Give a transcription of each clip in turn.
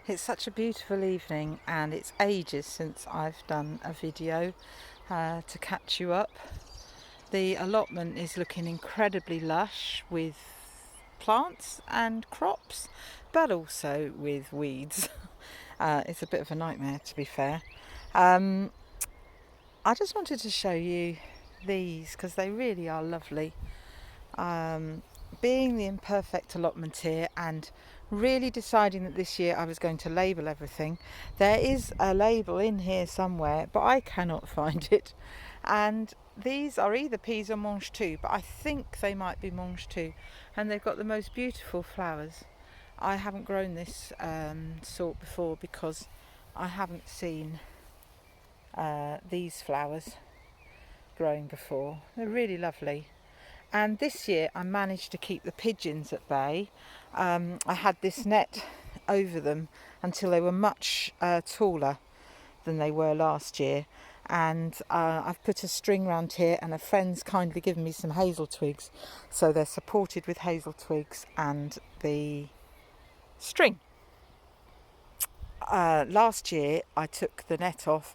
It's such a beautiful evening, and it's ages since I've done a video to catch you up. The allotment is looking incredibly lush with plants and crops, but also with weeds. It's a bit of a nightmare, to be fair. I just wanted to show you these because they really are lovely. Being the imperfect allotment here and really deciding that this year I was going to label everything, there is a label in here somewhere, but I cannot find it. And these are either peas or mange tout, but I think they might be mange tout, and they've got the most beautiful flowers. I haven't grown this sort before because I haven't seen these flowers growing before. They're really lovely. And this year I managed to keep the pigeons at bay. I had this net over them until they were much taller than they were last year. And I've put a string round here, and a friend's kindly given me some hazel twigs. So they're supported with hazel twigs and the string. Last year I took the net off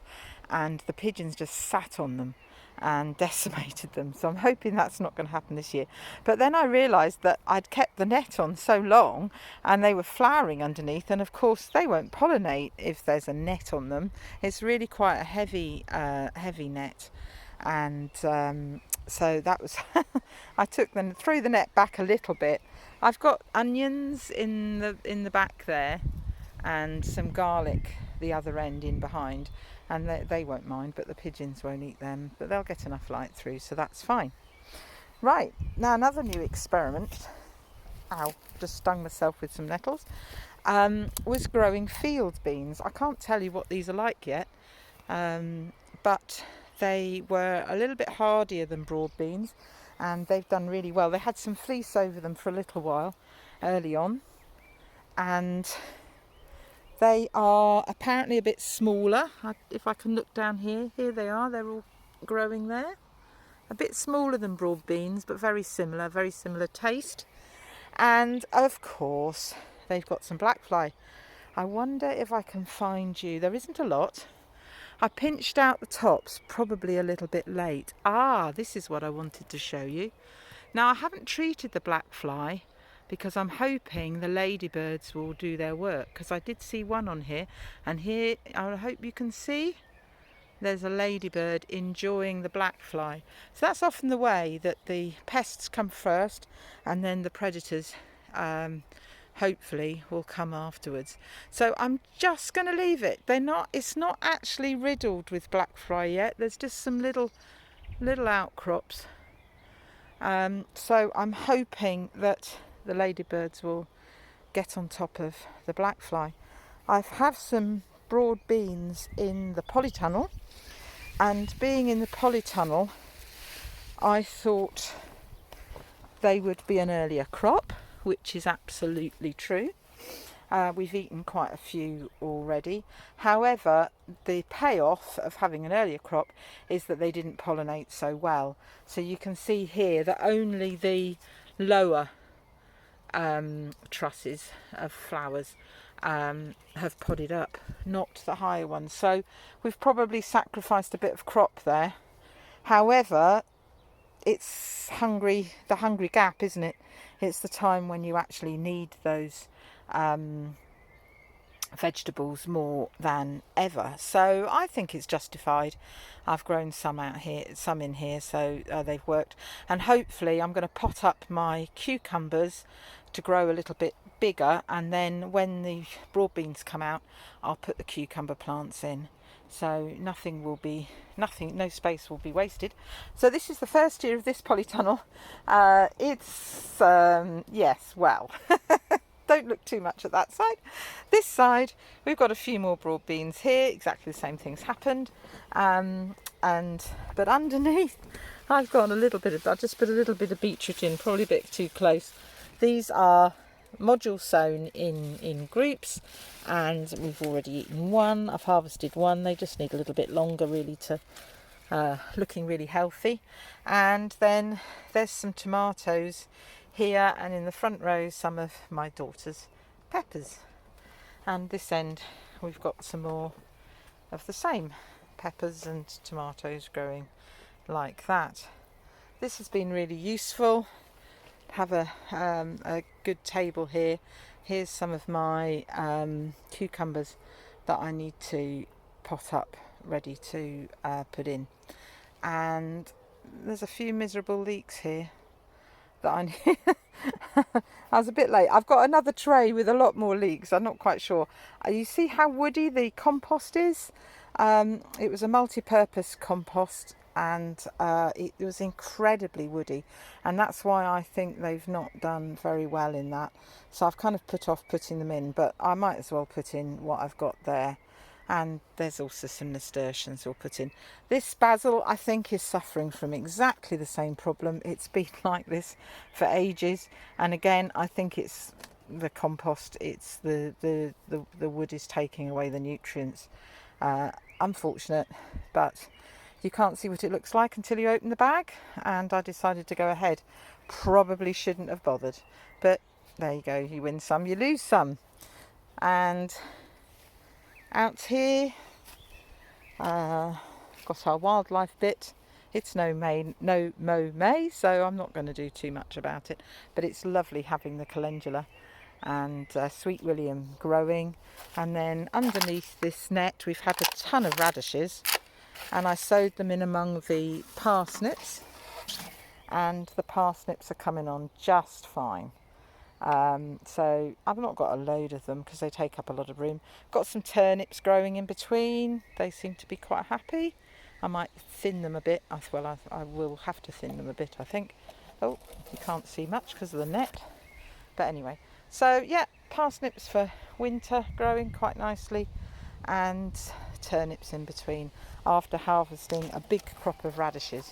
and the pigeons just sat on them and decimated them, so I'm hoping that's not going to happen this year. But then I realised that I'd kept the net on so long and they were flowering underneath, and of course they won't pollinate if there's a net on them. It's really quite a heavy net, and so that was I threw the net back a little bit. I've got onions in the back there and some garlic the other end in behind, and they won't mind, but the pigeons won't eat them, but they'll get enough light through, so that's fine. Right, now another new experiment, just stung myself with some nettles, was growing field beans. I can't tell you what these are like yet, but they were a little bit hardier than broad beans, and they've done really well. They had some fleece over them for a little while early on, and they are apparently a bit smaller. If I can look down here they are, they're all growing there. A bit smaller than broad beans, but very similar taste. And of course, they've got some black fly. I wonder if I can find you. There isn't a lot. I pinched out the tops probably a little bit late. This is what I wanted to show you. Now, I haven't treated the black fly because I'm hoping the ladybirds will do their work, because I did see one on here, and here I hope you can see there's a ladybird enjoying the black fly. So that's often the way that the pests come first and then the predators hopefully will come afterwards. So I'm just going to leave it. It's not actually riddled with black fly yet. There's just some little outcrops. So I'm hoping that the ladybirds will get on top of the black fly. I have some broad beans in the polytunnel, and being in the polytunnel, I thought they would be an earlier crop, which is absolutely true. We've eaten quite a few already. However, the payoff of having an earlier crop is that they didn't pollinate so well. So you can see here that only the lower trusses of flowers have podded up, not the higher ones. So we've probably sacrificed a bit of crop there. However, it's the hungry gap, isn't it? It's the time when you actually need those vegetables more than ever. So I think it's justified. I've grown some in here, so they've worked. And hopefully I'm going to pot up my cucumbers to grow a little bit bigger, and then when the broad beans come out, I'll put the cucumber plants in. So no space will be wasted. So this is the first year of this polytunnel. Don't look too much at that side. This side, we've got a few more broad beans here. Exactly the same things happened. But underneath, I've just put a little bit of beetroot in, probably a bit too close. These are module sown in groups, and we've already eaten one. I've harvested one. They just need a little bit longer really to looking really healthy. And then there's some tomatoes here, and in the front row some of my daughter's peppers. And this end we've got some more of the same peppers and tomatoes growing like that. This has been really useful. Have a good table here. Here's some of my cucumbers that I need to pot up ready to put in, and there's a few miserable leeks here that I need. I was a bit late. I've got another tray with a lot more leeks. I'm not quite sure. You see how woody the compost is? It was a multi-purpose compost, and it was incredibly woody, and that's why I think they've not done very well in that. So I've kind of put off putting them in, but I might as well put in what I've got there. And there's also some nasturtiums we'll put in. This basil, I think, is suffering from exactly the same problem. It's been like this for ages, and again, I think it's the compost. It's the wood is taking away the nutrients. Unfortunate, but you can't see what it looks like until you open the bag, and I decided to go ahead. Probably shouldn't have bothered, but there you go. You win some, you lose some. And out here, got our wildlife bit. It's no Mow May, so I'm not going to do too much about it. But it's lovely having the calendula and Sweet William growing. And then underneath this net, we've had a ton of radishes, and I sowed them in among the parsnips, and the parsnips are coming on just fine. So I've not got a load of them because they take up a lot of room. Got some turnips growing in between. They seem to be quite happy. I might thin them a bit. Well, I will have to thin them a bit, I think. Oh, you can't see much because of the net. But anyway, so yeah, parsnips for winter growing quite nicely, and turnips in between after harvesting a big crop of radishes.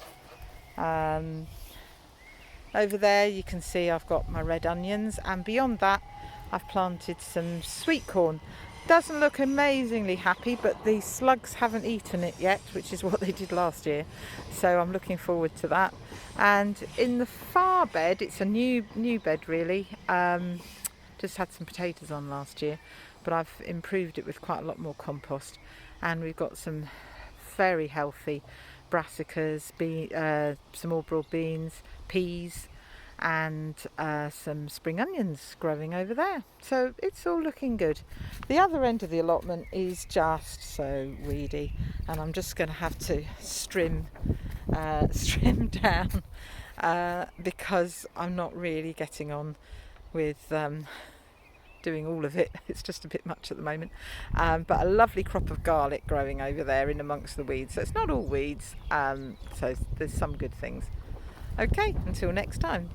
Over there you can see I've got my red onions, and beyond that I've planted some sweet corn. Doesn't look amazingly happy, but the slugs haven't eaten it yet, which is what they did last year, so I'm looking forward to that. And in the far bed, it's a new bed really, just had some potatoes on last year, but I've improved it with quite a lot more compost, and we've got some very healthy brassicas, some all broad beans, peas, and some spring onions growing over there. So it's all looking good. The other end of the allotment is just so weedy, and I'm just going to have to trim down because I'm not really getting on with doing all of it. It's just a bit much at the moment, but a lovely crop of garlic growing over there in amongst the weeds. So it's not all weeds, so there's some good things. Okay, until next time.